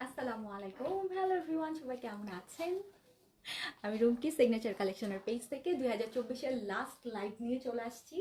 আসসালামু আলাইকুম, hello everyone, সবাই কেমন আছেন? আমি রুমকি সিগনেচার কালেকশনের পেজ থেকে 2024-এর লাস্ট লাইভ নিয়ে চলে আসছি।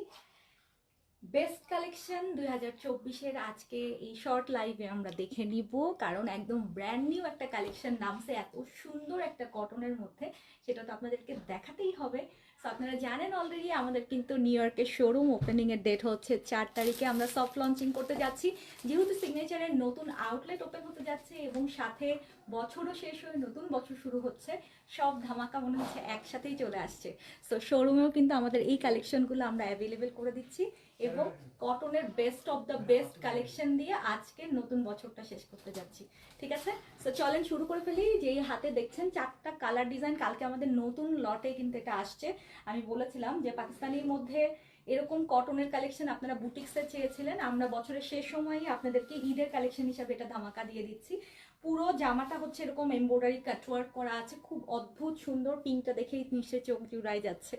বেস্ট কালেকশন 2024-এর আজকে এই শর্ট লাইভে আমরা দেখে নিব, কারণ একদম ব্র্যান্ড নিউ একটা কালেকশন নামছে এত সুন্দর একটা কটনের মধ্যে, সেটা তো আপনাদেরকে দেখাতেই হবে। সো আপনারা জানেন অলরেডি আমাদের কিন্তু নিউ ইয়র্কের শোরুম ওপেনিংয়ের ডেট হচ্ছে 4 তারিখে। আমরা সফট লঞ্চিং করতে যাচ্ছি, যেহেতু সিগনেচারের নতুন আউটলেট ওপেন হতে যাচ্ছে এবং সাথে বছরও শেষ হয়ে নতুন বছর শুরু হচ্ছে। সব ধামাকা মনে হচ্ছে একসাথেই চলে আসছে। সো শোরুমেও কিন্তু আমাদের এই কালেকশনগুলো আমরা অ্যাভেলেবেল করে দিচ্ছি এবং কটনের best of the best collection দিয়ে আজকে নতুন বছরটা শেষ করতে যাচ্ছি। ঠিক আছে, সো চলেন শুরু করে ফেলি। যেই হাতে দেখছেন 4টা কালার ডিজাইন, কালকে আমাদের নতুন লটে কিন্তু এটা আসছে। আমি বলেছিলাম যে পাকিস্তানির মধ্যে এরকম কটনের কালেকশন আপনারা বুটিক্সে চেয়েছিলেন, আমরা বছরের শেষ সময়ই আপনাদেরকে ঈদের কালেকশন হিসাবে এটা ধামাকা দিয়ে দিচ্ছি। পুরো জামাটা হচ্ছে এরকম এমব্রয়ডারি কাটওয়ার্ক করা আছে, খুব অদ্ভুত সুন্দর। পিঙ্কটা দেখেই নিশ্চয়ই চোখ জুড়াই যাচ্ছে।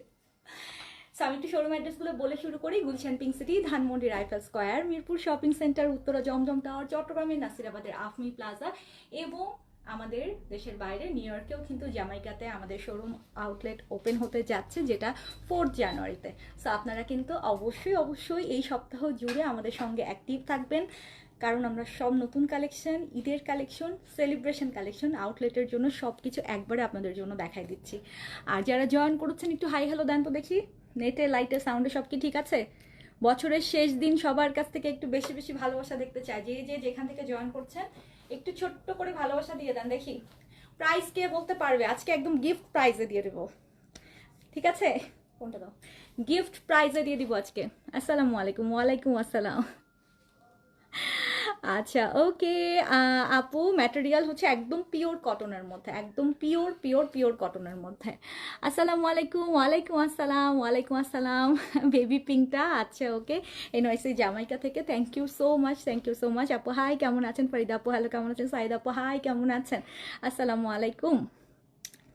আমি একটু শোরুম অ্যাড্রেসগুলো বলে শুরু করি। Gulshan pink city, Dhanmondi rifle square, Mirpur shopping centre, Uttara Zamzam tower, চট্টগ্রামের নাসিরাবাদের আফমি প্লাজা এবং আমাদের দেশের বাইরে নিউ ইয়র্কেও কিন্তু জামাইকাতে আমাদের শোরুম আউটলেট ওপেন হতে যাচ্ছে, যেটা 4 জানুয়ারিতে। সো আপনারা কিন্তু অবশ্যই এই সপ্তাহ জুড়ে আমাদের সঙ্গে অ্যাক্টিভ থাকবেন, কারণ আমরা সব নতুন কালেকশন, ঈদের কালেকশন, সেলিব্রেশন কালেকশন আউটলেটের জন্য সব কিছু একবারে আপনাদের জন্য দেখাই দিচ্ছি। আর যারা জয়েন করেছেন একটু হাই হ্যালো দেন তো দেখি। নেটে লাইটে সাউন্ডে সব কি ঠিক আছে? বছরের শেষ দিন সবার কাছ থেকে একটু বেশি বেশি ভালোবাসা দেখতে চাই। যে যেখান থেকে জয়েন করছেন একটু ছোট্ট করে ভালোবাসা দিয়ে দেন দেখি। প্রাইস কে বলতে পারবে? আজকে একদম গিফট প্রাইজে দিয়ে দেবো, ঠিক আছে? কোনটা দাও? গিফট প্রাইজে দিয়ে দিব আজকে। আসসালামু আলাইকুম। ওয়ালাইকুম আসসালাম। আচ্ছা, ওকে। আপু, ম্যাটেরিয়াল হচ্ছে একদম পিওর কটনের মধ্যে, একদম পিওর কটনের মধ্যে। আসসালামু আলাইকুম। ওয়ালাইকুম আসসালাম। ওয়ালাইকুম আসসালাম। বেবি পিঙ্কটা, আচ্ছা ওকে। এনওয়াইসি জামাইকা থেকে, thank you so much, thank you so much. আপু হাই, কেমন আছেন? ফরিদা আপু হ্যালো, কেমন আছেন? সাইদ আপু হাই, কেমন আছেন? আসসালামু আলাইকুম।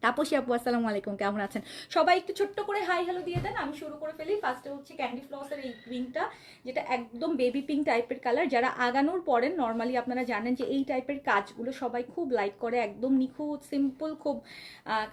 তাপসী আপু আসসালামু আলাইকুম, কেমন আছেন? সবাই একটু ছোট্ট করে হাই হ্যালো দিয়ে দেন, আমি শুরু করে ফেলি। ফার্স্টে হচ্ছে ক্যান্ডি ফ্লসের এই পিঙ্কটা, যেটা একদম বেবি পিঙ্ক টাইপের কালার। যারা আগানোর পরেন নর্মালি আপনারা জানেন যে এই টাইপের কাজগুলো সবাই খুব লাইক করে, একদম নিখুঁত সিম্পল খুব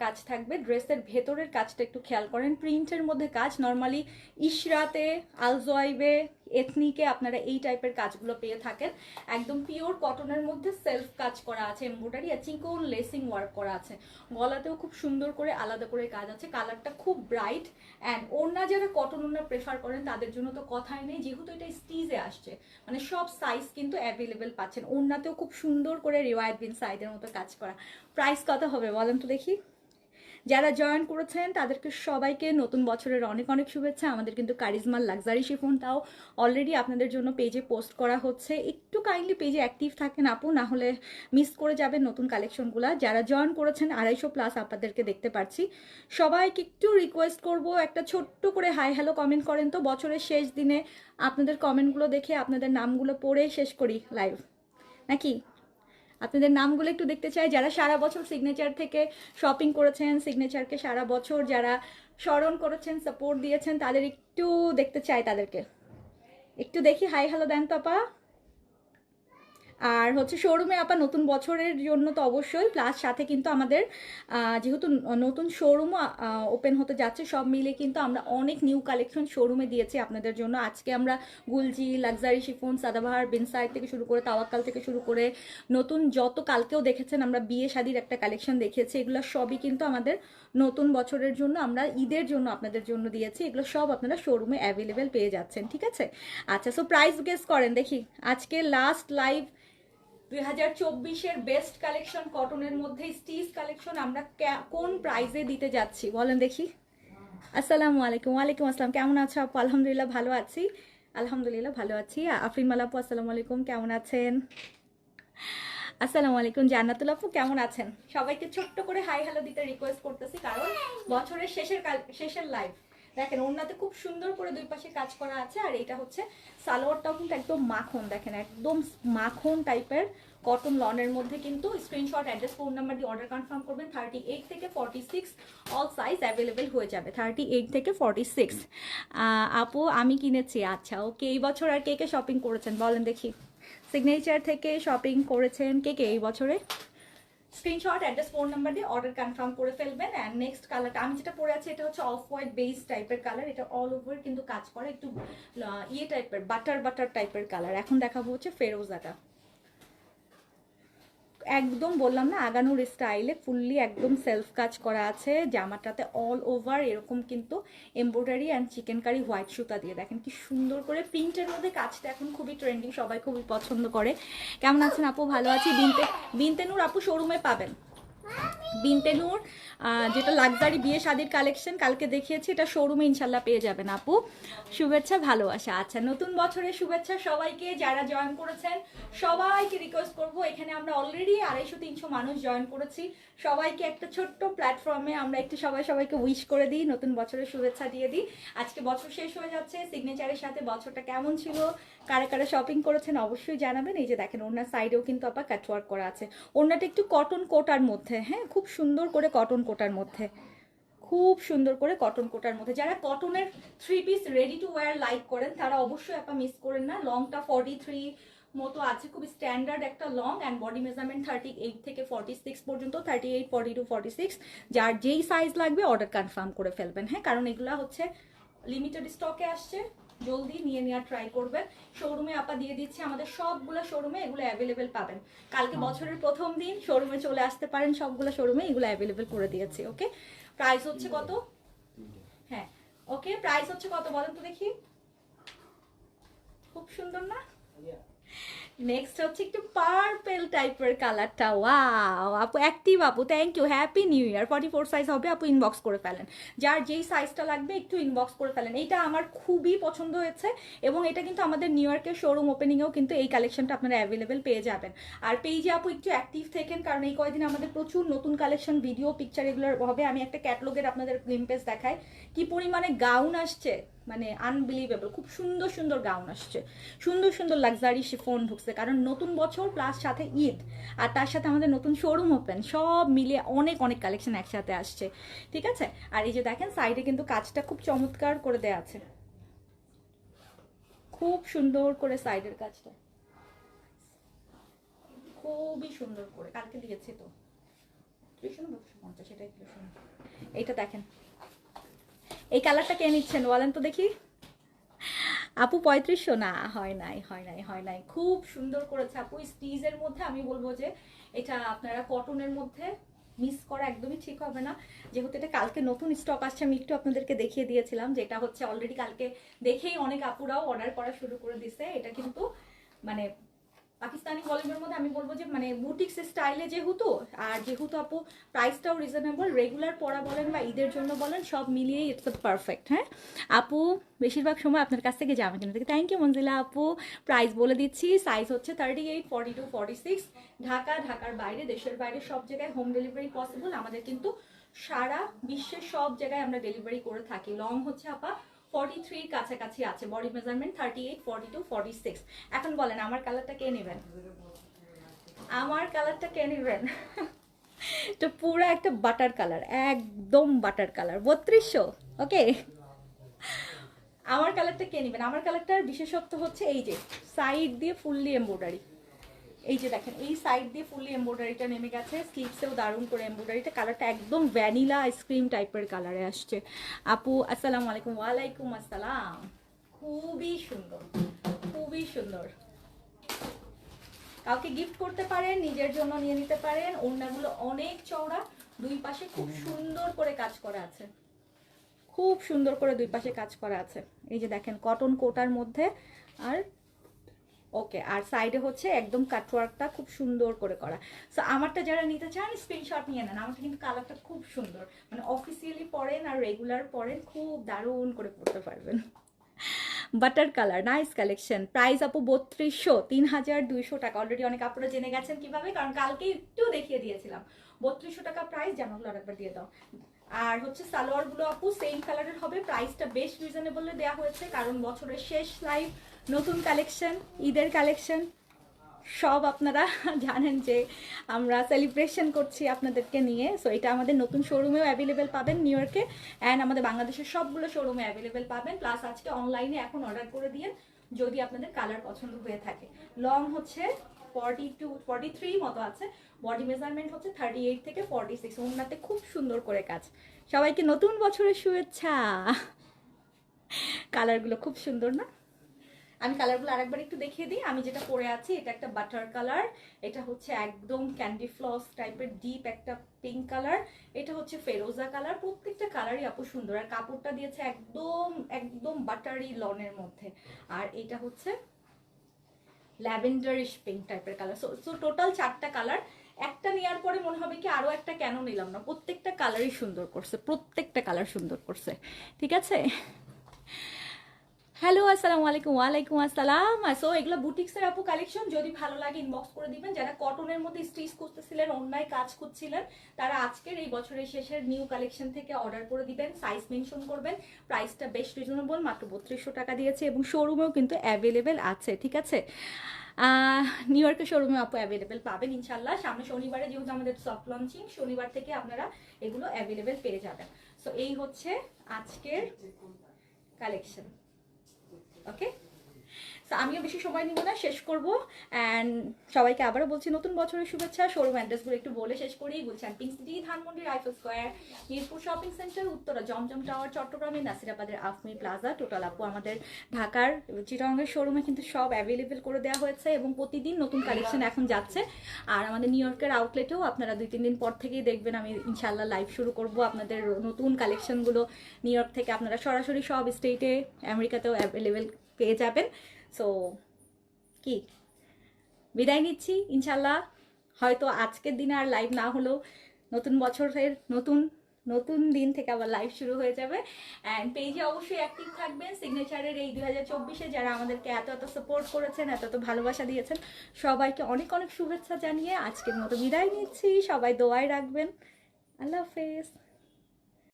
কাজ থাকবে। ড্রেসের ভেতরের কাজটা একটু খেয়াল করেন, প্রিন্টের মধ্যে কাজ। নর্মালি ইশরাতে, আলজোয়াইবে, এথনিকে আপনারা এই টাইপের কাজগুলো পেয়ে থাকেন। একদম পিওর কটনের মধ্যে সেলফ কাজ করা আছে, এমব্রয়ডারি আর চিকন লেসিং ওয়ার্ক করা আছে। গলাতেও খুব সুন্দর করে আলাদা করে কাজ আছে, কালারটা খুব ব্রাইট। অ্যান্ড ওড়না যারা কটন ওড়না প্রেফার করেন তাদের জন্য তো কথাই নেই, যেহেতু এটা স্টিজে আসছে, মানে সব সাইজ কিন্তু অ্যাভেলেবেল পাচ্ছেন। ওড়নাতেও খুব সুন্দর করে রিওয়ায়াত বিন সাইদের মতো কাজ করা। প্রাইস কত হবে বলেন তো দেখি? যারা জয়েন করেছেন তাদেরকে সবাইকে নতুন বছরের অনেক অনেক শুভেচ্ছা। আমাদের কিন্তু কারিজমার লাক্সারি শিফনটাও অলরেডি আপনাদের জন্য পেজে পোস্ট করা হচ্ছে, একটু কাইন্ডলি পেজে অ্যাক্টিভ থাকেন আপু, না হলে মিস করে যাবেন নতুন কালেকশনগুলো। যারা জয়েন করেছেন 250+ আপনাদেরকে দেখতে পাচ্ছি। সবাইকে একটু রিকোয়েস্ট করব, একটা ছোট্ট করে হাই হ্যালো কমেন্ট করেন তো। বছরের শেষ দিনে আপনাদের কমেন্টগুলো দেখে আপনাদের নামগুলো পড়ে শেষ করি লাইভ, নাকি? আপনাদের নামগুলো একটু দেখতে চাই। যারা সারা বছর সিগনেচার থেকে শপিং করেছেন, সিগনেচারকে সারা বছর যারা স্মরণ করেছেন, সাপোর্ট দিয়েছেন, তাদের একটু দেখতে চাই, তাদেরকে একটু দেখি। হাই হ্যালো দেন তো আপা। আর হচ্ছে শোরুমে আপা নতুন বছরের জন্য তো অবশ্যই, প্লাস সাথে কিন্তু আমাদের যেহেতু নতুন শোরুম ওপেন হতে যাচ্ছে, সব মিলে কিন্তু আমরা অনেক নিউ কালেকশন শোরুমে দিয়েছি আপনাদের জন্য। আজকে আমরা গুলজি, লাক্সারি শিফন, সাদাবাহার, বিনসাইড থেকে শুরু করে তাওয়াক্কাল থেকে শুরু করে নতুন যত, কালকেও দেখেছেন আমরা বিয়ে শাদির একটা কালেকশন দেখিয়েছি, এগুলো সবই কিন্তু আমাদের নতুন বছরের জন্য, আমরা ঈদের জন্য আপনাদের জন্য দিয়েছি। এগুলো সব আপনারা শোরুমে অ্যাভেলেবেল পেয়ে যাচ্ছেন, ঠিক আছে? আচ্ছা, সো প্রাইস গেস করেন দেখি। আজকে লাস্ট লাইভ 2024-এর বেস্ট কালেকশন কটনের মধ্যে স্টিচ কালেকশন আমরা কোন প্রাইসে দিতে যাচ্ছি বলেন দেখি। আসসালামু আলাইকুম। ওয়ালাইকুম আসসালাম, কেমন আছো আপু? আলহামদুলিল্লাহ ভালো আছি, আলহামদুলিল্লাহ ভালো আছি। আফরিন মালা আপু আসসালামু আলাইকুম, কেমন আছেন? আসসালামু আলাইকুম জান্নাতুল আপু, কেমন আছেন? সবাইকে ছোট্ট করে হাই হ্যালো দিতে রিকোয়েস্ট করতেছি, কারণ বছরের শেষের লাইভ। দেখেন ওড়নাতে খুব সুন্দর করে দুই পাশে কাজ করা আছে, আর এটা হচ্ছে সালোয়ারটাও কিন্তু একদম মাখন, দেখেন একদম মাখন টাইপের কটন লনের মধ্যে। কিন্তু স্ক্রিনশট, অ্যাড্রেস, ফোন নাম্বার দিয়ে অর্ডার কনফার্ম করবেন। 38 থেকে 46 অল সাইজ অ্যাভেলেবেল হয়ে যাবে। 38 থেকে 46। আপু আমি কিনেছি। আচ্ছা ওকে, এই বছর আর কে কে শপিং করেছেন বলেন দেখি। সিগনেচার থেকে শপিং করেছেন কে কে এই বছরে? স্ক্রিনশট, অ্যাড্রেস, ফোন নাম্বার দিয়ে অর্ডার কনফার্ম করে ফেলবেন। অ্যান্ড নেক্সট কালারটা আমি যেটা পরে আছি এটা হচ্ছে অফ হোয়াইট বেস টাইপের কালার। এটা অল ওভার কিন্তু কাজ করে, একটু ইয়ে টাইপের বাটার বাটার টাইপের কালার। এখন দেখাবো হচ্ছে ফেরোজাটা, একদম বললাম না আগানোর স্টাইলে ফুললি একদম সেলফ কাজ করা আছে। জামাটাতে অল ওভার এরকম কিন্তু embroidery and chikankari white সুতা দিয়ে, দেখেন কি সুন্দর করে প্রিন্টের মধ্যে কাজটা এখন খুবই ট্রেন্ডিং, সবাই খুবই পছন্দ করে। কেমন আছেন আপু? ভালো আছি। বিনতে নূর আপু শোরুমে পাবেন। বিনতে নূর যেটা লাক্সারি বিয়ে শাদির কালেকশন কালকে দেখিয়েছি, এটা শোরুমে ইনশাল্লাহ পেয়ে যাবেন আপু। শুভেচ্ছা, ভালোবাসা। আচ্ছা, নতুন বছরের শুভেচ্ছা সবাইকে, যারা জয়েন করেছেন সবাইকে রিকোয়েস্ট করবো, এখানে আমরা অলরেডি 250-300 মানুষ জয়েন করেছি। সবাইকে একটা ছোট্ট প্ল্যাটফর্মে আমরা একটু সবাইকে উইশ করে দিই, নতুন বছরের শুভেচ্ছা দিয়ে দিই। আজকে বছর শেষ হয়ে যাচ্ছে, সিগনেচারের সাথে বছরটা কেমন ছিল, কারা কারা শপিং করেছেন অবশ্যই জানাবেন। এই যে দেখেন ওনার সাইডেও কিন্তু আবার কাটওয়ার্ক করা আছে। ওনাটা একটু কটন কোটার মধ্যে, হ্যাঁ খুব সুন্দর করে কটন কোটার মধ্যে, খুব সুন্দর করে কটন কোটার মধ্যে। যারা কটনের 3 piece ready to wire like করেন তারা অবশ্যই আপা মিস করেন না। লংটা 43 মতো আছে, খুব স্ট্যান্ডার্ড একটা লং। অ্যান্ড বডি মেজারমেন্ট 38 থেকে 46 পর্যন্ত, 38, 42, 46। যার যেই সাইজ লাগবে অর্ডার কনফার্ম করে ফেলবেন, হ্যাঁ কারণ এগুলা হচ্ছে লিমিটেড স্টকে আসছে, জলদি নিয়ে নেওয়ার ট্রাই করবেন। শোরুমে আপা দিয়ে দিচ্ছি, আমাদের সবগুলো শোরুমে এগুলো অ্যাভেলেবেল পাবেন। কালকে বছরের প্রথম দিন শোরুমে চলে আসতে পারেন, সবগুলো শোরুমে এগুলো অ্যাভেলেবেল করে দিয়েছি। ওকে, প্রাইস হচ্ছে কত? হ্যাঁ ওকে, প্রাইস হচ্ছে কত বলেন তো দেখি। খুব সুন্দর না? নেক্সট হচ্ছে একটু পার্পল টাইপের কালারটা। ওয়াও আপু, অ্যাক্টিভ আপু, thank you, happy new year. 44 size হবে আপু, ইনবক্স করে ফেলেন। যার যেই সাইজটা লাগবে একটু ইনবক্স করে ফেলেন। এইটা আমার খুবই পছন্দ হয়েছে এবং এটা কিন্তু আমাদের নিউ ইয়র্কের শোরুম ওপেনিংয়েও কিন্তু এই কালেকশনটা আপনারা অ্যাভেলেবেল পেয়ে যাবেন। আর পেজে আপু একটু অ্যাক্টিভ থাকেন, কারণ এই কয়েকদিন আমাদের প্রচুর নতুন কালেকশন, ভিডিও, পিকচার এগুলোর হবে। আমি একটা ক্যাটলগের আপনাদের গ্লিম্পেস দেখাই, কি পরিমাণে গাউন আসছে, মানে আনবিলিভেবল। খুব সুন্দর সুন্দর গাউন আসছে, সুন্দর সুন্দর লাক্সারি শিফন ঢুকছে, কারণ নতুন বছর প্লাস সাথে ঈদ, আর তার সাথে আমাদের নতুন শোরুম ওপেন, সব মিলিয়ে অনেক অনেক কালেকশন একসাথে আসছে, ঠিক আছে। আর এই যে দেখেন সাইডে কিন্তু কাজটা খুব চমৎকার করে দেয়া আছে, খুব সুন্দর করে সাইডের কাজটা, খুবই সুন্দর করে কালকে দিয়েছি তো। এইটা দেখেন, এই কালারটা কে নিচ্ছেন বলেন তো দেখি। আপু 3500 না, হয় নাই। খুব সুন্দর করেছে আপু, স্টিজের মধ্যে। আমি বলবো যে এটা আপনারা কটনের মধ্যে মিস করা একদমই ঠিক হবে না, যেহেতু এটা কালকে নতুন স্টক আসছে। আমি একটু আপনাদেরকে দেখিয়ে দিয়েছিলাম, যেটা হচ্ছে অলরেডি কালকে দেখেই অনেক আপুরাও অর্ডার করা শুরু করে দিছে। এটা কিন্তু মানে পাকিস্তানি ভলিউমের মধ্যে আমি বলবো যে মানে বুটিক্স স্টাইলে যেহেতু, আর যেহেতু আপু প্রাইসটাও রিজনেবল, রেগুলার পরা বলেন বা ঈদের জন্য বলেন সব মিলিয়েই ইটস পারফেক্ট। হ্যাঁ আপু, বেশিরভাগ সময় আপনার কাছ থেকে জামা কিনে থাকি। থ্যাংক ইউ মঞ্জিলা আপু। প্রাইস বলে দিচ্ছি, সাইজ হচ্ছে 38, 42, 46। ঢাকার বাইরে, দেশের বাইরে সব জায়গায় হোম ডেলিভারি পসিবল। আমাদের কিন্তু সারা বিশ্বের সব জায়গায় আমরা ডেলিভারি করে থাকি। লং হচ্ছে আপা 43 কাছাকাছি আছে, বডি মেজারমেন্ট 38, 42, 46। এখন বলেন আমার কালারটা কে নেবেন, আমার কালারটা কে নেবেন? তো পুরো একটা বাটার কালার, একদম বাটার কালার, 3200। ওকে, আমার কালারটা কে নেবেন? আমার কালারটার বিশেষত্ব হচ্ছে এই যে সাইড দিয়ে ফুললি এমব্রয়ডারি, এই যে দেখেন এই সাইড দিয়ে ফুললি এমব্রয়ডারিটা নেমে গেছে, স্লিভসেও দারুণ করে এমব্রয়ডারিটা। কালারটা একদম ভ্যানিলা আইসক্রিম টাইপের কালারে আসছে। আপু আসসালামু আলাইকুম। ওয়ালাইকুম আসসালাম। খুবই সুন্দর, খুবই সুন্দর। কাউকে গিফট করতে পারেন, নিজের জন্য নিয়ে নিতে পারেন। ওড়নাগুলো অনেক চওড়া, দুই পাশে খুব সুন্দর করে কাজ করা আছে, খুব সুন্দর করে দুই পাশে কাজ করা আছে। এই যে দেখেন কটন কোটার মধ্যে। আর ওকে, আর সাইডে হচ্ছে একদম কাটওয়ার্কটা খুব সুন্দর করে করা। সো আমারটা যারা নিতে চান স্ক্রিনশট নিয়ে নেন। আমারটা কিন্তু কালারটা খুব সুন্দর, মানে অফিসিয়ালি পরেন আর রেগুলার পরেন, খুব দারুণ করে পরতে পারবেন। Butter colour, nice collection. Price আপু 3200, 3200 টাকা। অলরেডি অনেক আপনারা জেনে গেছেন কিভাবে, কারণ কালকে একটু দেখিয়ে দিয়েছিলাম। 3200 টাকা প্রাইস, জামাগুলো আরেকবার দিয়ে দাও। আর হচ্ছে সালোয়ারগুলো আপু সেম কালারের হবে। প্রাইসটা বেশ রিজনেবলে দেওয়া হয়েছে, কারণ বছরের শেষ লাইভ, নতুন কালেকশন, ঈদের কালেকশন সব আপনারা জানেন যে আমরা সেলিব্রেশন করছি আপনাদেরকে নিয়ে। সো এটা আমাদের নতুন শোরুমেও অ্যাভেলেবেল পাবেন নিউ ইয়র্কে, অ্যান্ড আমাদের বাংলাদেশের সবগুলো শোরুমে অ্যাভেলেবেল পাবেন। প্লাস আজকে অনলাইনে এখন অর্ডার করে দিয়ে যদি আপনাদের কালার পছন্দ হয়ে থাকে। লং হচ্ছে 43 মতো আছে, বডি মেজারমেন্ট হচ্ছে 38 থেকে 46। ওনাতে খুব সুন্দর করে কাজ। সবাইকে নতুন বছরের শুভেচ্ছা। কালারগুলো খুব সুন্দর না? আমি কালারগুলো আরেকবার একটু দেখিয়ে দিই। আমি যেটা পরে আছি এটা একটা বাটার কালার, এটা হচ্ছে একদম ক্যান্ডি ফ্লস টাইপের ডিপ একটা পিঙ্ক কালার, এটা হচ্ছে ফেরোজা কালার। প্রত্যেকটা কালারই আপু সুন্দর, আর কাপড়টা দিয়েছে একদম একদম বাটারি লনের মধ্যে। আর এটা হচ্ছে ল্যাভেন্ডারিশ পিঙ্ক টাইপের কালার। সো টোটাল 4টা কালার। একটা নেওয়ার পরে মনে হবে কি আরো একটা কেন নিলাম না। প্রত্যেকটা কালারই সুন্দর করছে, প্রত্যেকটা কালার সুন্দর করছে। ঠিক আছে, হ্যালো আসসালামু আলাইকুম। ওয়ালাইকুম আসসালাম। সো এগুলো বুটিক্সের আপু কালেকশন, যদি ভালো লাগে ইনবক্স করে দিবেন। যারা কটনের মধ্যে স্টিচ করতেছিলেন, অন্যায় কাজ খুঁজছিলেন, তারা আজকের এই বছরের শেষের নিউ কালেকশন থেকে অর্ডার করে দিবেন। সাইজ মেনশন করবেন। প্রাইসটা বেশ রিজনেবল, মাত্র 3200 টাকা দিয়েছে, এবং শোরুমেও কিন্তু অ্যাভেলেবেল আছে। ঠিক আছে, নিউ ইয়র্কের শোরুমে আপু অ্যাভেলেবেল পাবেন ইনশাল্লাহ। সামনে শনিবারে যেহেতু আমাদের সফট লঞ্চিং, শনিবার থেকে আপনারা এগুলো অ্যাভেলেবেল পেয়ে যাবেন। সো এই হচ্ছে আজকের কালেকশন। ওকে, সো আমিও বেশি সময় নিব না, শেষ করব। অ্যান্ড সবাইকে আবারও বলছি নতুন বছরের শুভেচ্ছা। শোরুম অ্যাড্রেসগুলো একটু বলে শেষ করি। Gulshan pink city, Dhanmondi, rifle square, Mirpur shopping centre, Uttara Zamzam tower, চট্টগ্রামে নাসিরাবাদের আফমি প্লাজা। টোটাল আপু আমাদের ঢাকার চিটাগংয়ের শোরুমে কিন্তু সব অ্যাভেলেবেল করে দেওয়া হয়েছে, এবং প্রতিদিন নতুন কালেকশন এখন যাচ্ছে। আর আমাদের নিউ ইয়র্কের আউটলেটেও আপনারা 2-3 দিন পর থেকেই দেখবেন আমি ইনশাল্লাহ লাইভ শুরু করব। আপনাদের নতুন কালেকশনগুলো নিউ ইয়র্ক থেকে আপনারা সরাসরি সব স্টেটে, আমেরিকাতেও অ্যাভেলেবেল পেয়ে যাবেন। সো কি বিদায় নিচ্ছি ইনশাল্লাহ। হয়তো আজকের দিনে আর লাইভ না হলেও নতুন বছরের নতুন নতুন দিন থেকে আবার লাইভ শুরু হয়ে যাবে। অ্যান্ড পেজে অবশ্যই অ্যাক্টিভ থাকবেন। সিগনেচারের এই 2024-এ যারা আমাদেরকে এত এত সাপোর্ট করেছেন, এত এত ভালোবাসা দিয়েছেন, সবাইকে অনেক অনেক শুভেচ্ছা জানিয়ে আজকের মতো বিদায় নিচ্ছি। সবাই দোয়ায় রাখবেন। আল্লাহ হাফেজ।